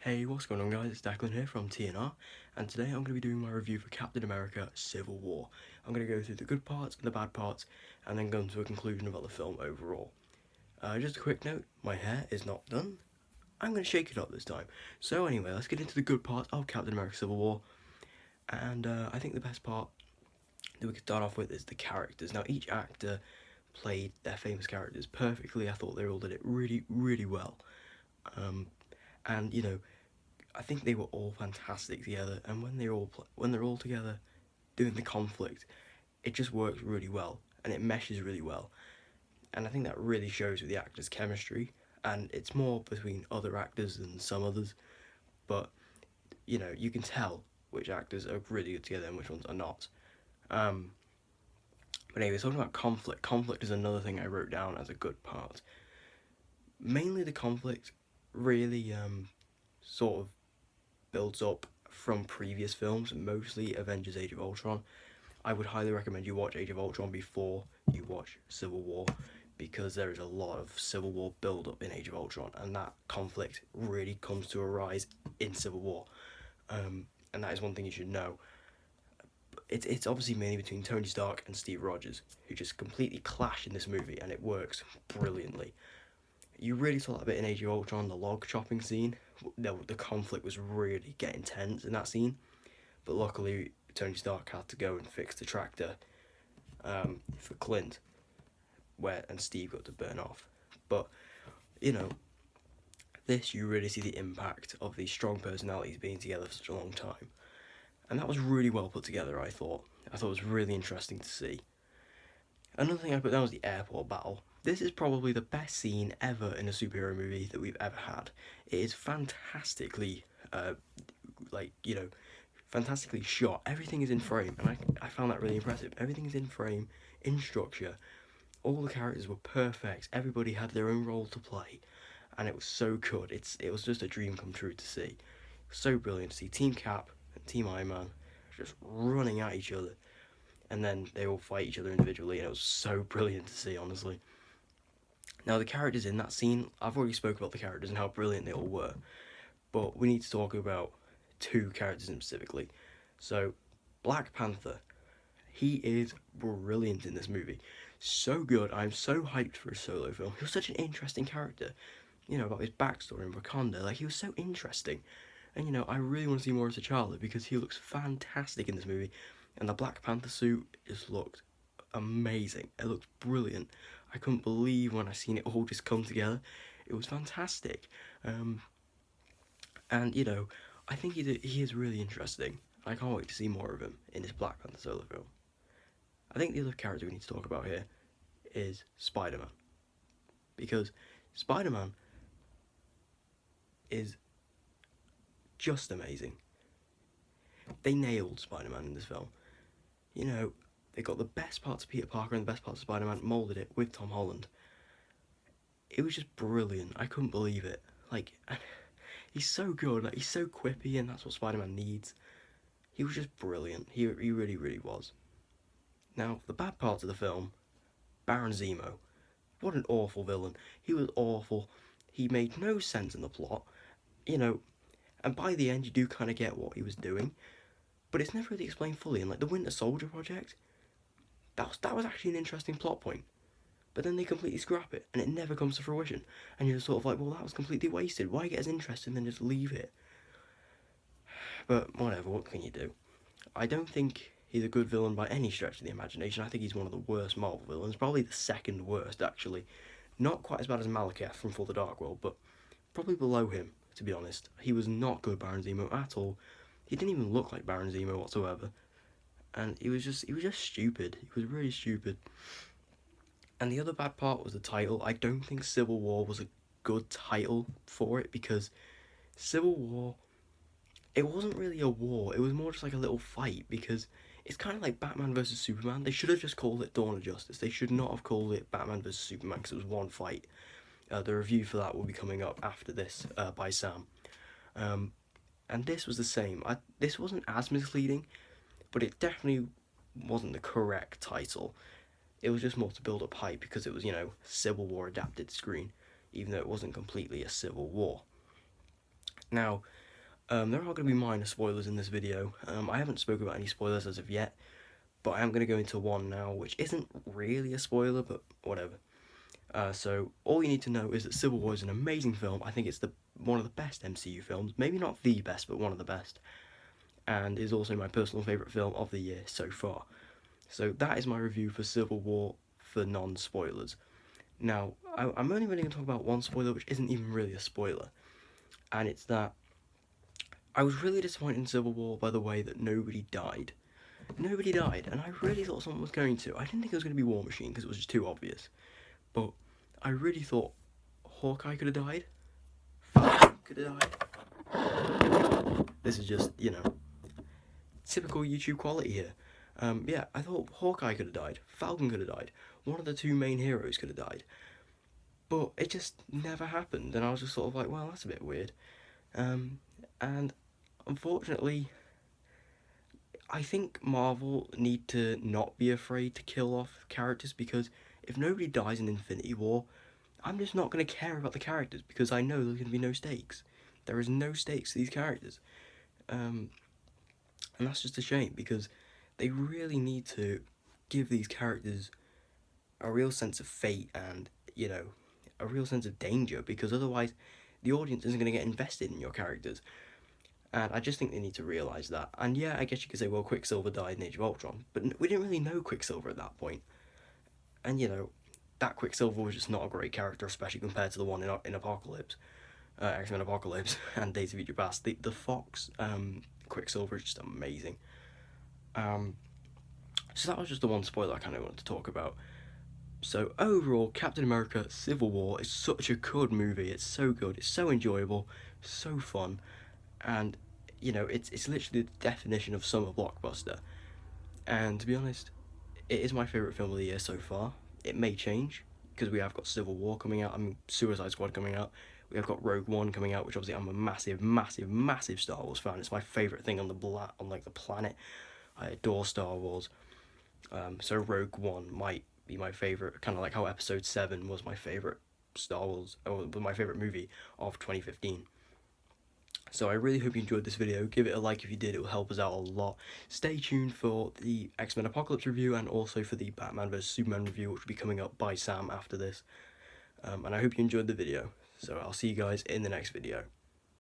Hey, what's going on guys, it's Declan here from TNR, and today I'm going to be doing my review for Captain America Civil War. I'm going to go through the good parts and the bad parts, and then go into a conclusion about the film overall. Just a quick note, my hair is not done. I'm going to shake it up this time. So anyway, let's get into the good parts of Captain America Civil War, and I think the best part that we could start off with is the characters. Now each actor played their famous characters perfectly. I thought they all did it really, really well. And you know, I think they were all fantastic together, and when they're all together doing the conflict, it just works really well and it meshes really well. And I think that really shows with the actors' chemistry, and it's more between other actors than some others. But you can tell which actors are really good together and which ones are not. Um, but anyway, talking about conflict. Conflict is another thing I wrote down as a good part. Mainly the conflict really sort of builds up from previous films, mostly Avengers Age of Ultron. I would highly recommend you watch Age of Ultron before you watch Civil War, because there is a lot of Civil War build up in Age of Ultron, and that conflict really comes to a rise in Civil War. And that is one thing you should know. It's obviously mainly between Tony Stark and Steve Rogers, who just completely clash in this movie, and it works brilliantly. You really saw that bit in Age of Ultron, the log chopping scene. The conflict was really getting tense in that scene, but luckily Tony Stark had to go and fix the tractor for Clint, and Steve got to burn off. But you know, this you really see the impact of these strong personalities being together for such a long time, and that was really well put together. I thought it was really interesting to see. Another thing I put down was the airport battle. This is probably the best scene ever in a superhero movie that we've ever had. It is fantastically, like you know, fantastically shot. Everything is in frame, and I found that really impressive. Everything is in frame, in structure. All the characters were perfect. Everybody had their own role to play, and it was so good. It was just a dream come true to see. So brilliant to see Team Cap and Team Iron Man just running at each other, and then they all fight each other individually, and it was so brilliant to see, honestly. Now the characters in that scene, I've already spoke about the characters and how brilliant they all were, but we need to talk about two characters specifically. So, Black Panther, he is brilliant in this movie. So good. I'm so hyped for a solo film. He was such an interesting character. About his backstory in Wakanda. Like, he was so interesting. And, I really want to see more of T'Challa because he looks fantastic in this movie. And the Black Panther suit just looked amazing. It looked brilliant. I couldn't believe when I seen it all just come together. It was fantastic. And, I think he is really interesting. I can't wait to see more of him in this Black Panther solo film. I think the other character we need to talk about here is Spider-Man. Because Spider-Man is just amazing. They nailed Spider-Man in this film. They got the best parts of Peter Parker and the best parts of Spider-Man, molded it with Tom Holland. It was just brilliant. I couldn't believe it. Like, he's so good. Like, he's so quippy, and that's what Spider-Man needs. He was just brilliant. He really, really was. Now, the bad parts of the film, Baron Zemo. What an awful villain. He was awful. He made no sense in the plot. And by the end you do kind of get what he was doing, but it's never really explained fully. And like the Winter Soldier project, that was actually an interesting plot point, but then they completely scrap it and it never comes to fruition. And you're sort of like, well, that was completely wasted. Why get as interested and then just leave it? But whatever, what can you do? I don't think he's a good villain by any stretch of the imagination. I think he's one of the worst Marvel villains, probably the second worst actually. Not quite as bad as Malekith from For the Dark World, but probably below him, to be honest. He was not good Baron Zemo at all. He didn't even look like Baron Zemo whatsoever. And he was just stupid. He was really stupid. And the other bad part was the title. I don't think Civil War was a good title for it, because Civil War, it wasn't really a war. It was more just like a little fight, because it's kind of like Batman versus Superman. They should have just called it Dawn of Justice. They should not have called it Batman versus Superman, because it was one fight. The review for that will be coming up after this by Sam. And this was the same. This wasn't as misleading, but it definitely wasn't the correct title. It was just more to build up hype because it was, Civil War adapted screen, even though it wasn't completely a civil war. Now, There are going to be minor spoilers in this video. I haven't spoken about any spoilers as of yet, but I am going to go into one now, which isn't really a spoiler, but whatever. So all you need to know is that Civil War is an amazing film. I think it's one of the best MCU films, maybe not the best, but one of the best, and is also my personal favourite film of the year so far. So that is my review for Civil War for non-spoilers. Now, I'm only really going to talk about one spoiler, which isn't even really a spoiler, and it's that I was really disappointed in Civil War by the way that nobody died. Nobody died, and I really thought someone was going to. I didn't think it was going to be War Machine because it was just too obvious, but I really thought Hawkeye could have died. Falcon could have died. This is just, typical YouTube quality here. Yeah, I thought Hawkeye could have died. Falcon could have died. One of the two main heroes could have died. But it just never happened, and I was just sort of like, well, that's a bit weird. And unfortunately, I think Marvel need to not be afraid to kill off characters, because if nobody dies in Infinity War, I'm just not going to care about the characters, because I know there's going to be no stakes. There is no stakes to these characters. And that's just a shame, because they really need to give these characters a real sense of fate and, a real sense of danger, because otherwise the audience isn't going to get invested in your characters. And I just think they need to realise that. And yeah, I guess you could say, well, Quicksilver died in Age of Ultron, but we didn't really know Quicksilver at that point. And, that Quicksilver was just not a great character, especially compared to the one in Apocalypse, X-Men Apocalypse, and Days of Future Past. The Fox Quicksilver is just amazing. So that was just the one spoiler I kind of wanted to talk about. So overall, Captain America Civil War is such a good movie. It's so good, it's so enjoyable, so fun, and it's literally the definition of summer blockbuster. And to be honest, it is my favourite film of the year so far. It may change, because we have got Civil War coming out, Suicide Squad coming out, we have got Rogue One coming out, which obviously I'm a massive, massive, massive Star Wars fan. It's my favourite thing on the planet. I adore Star Wars. So Rogue One might be my favourite, kind of like how Episode 7 was my favourite Star Wars, or my favourite movie of 2015. So I really hope you enjoyed this video. Give it a like if you did, it will help us out a lot. Stay tuned for the X-Men Apocalypse review, and also for the Batman vs Superman review, which will be coming up by Sam after this. And I hope you enjoyed the video. So I'll see you guys in the next video.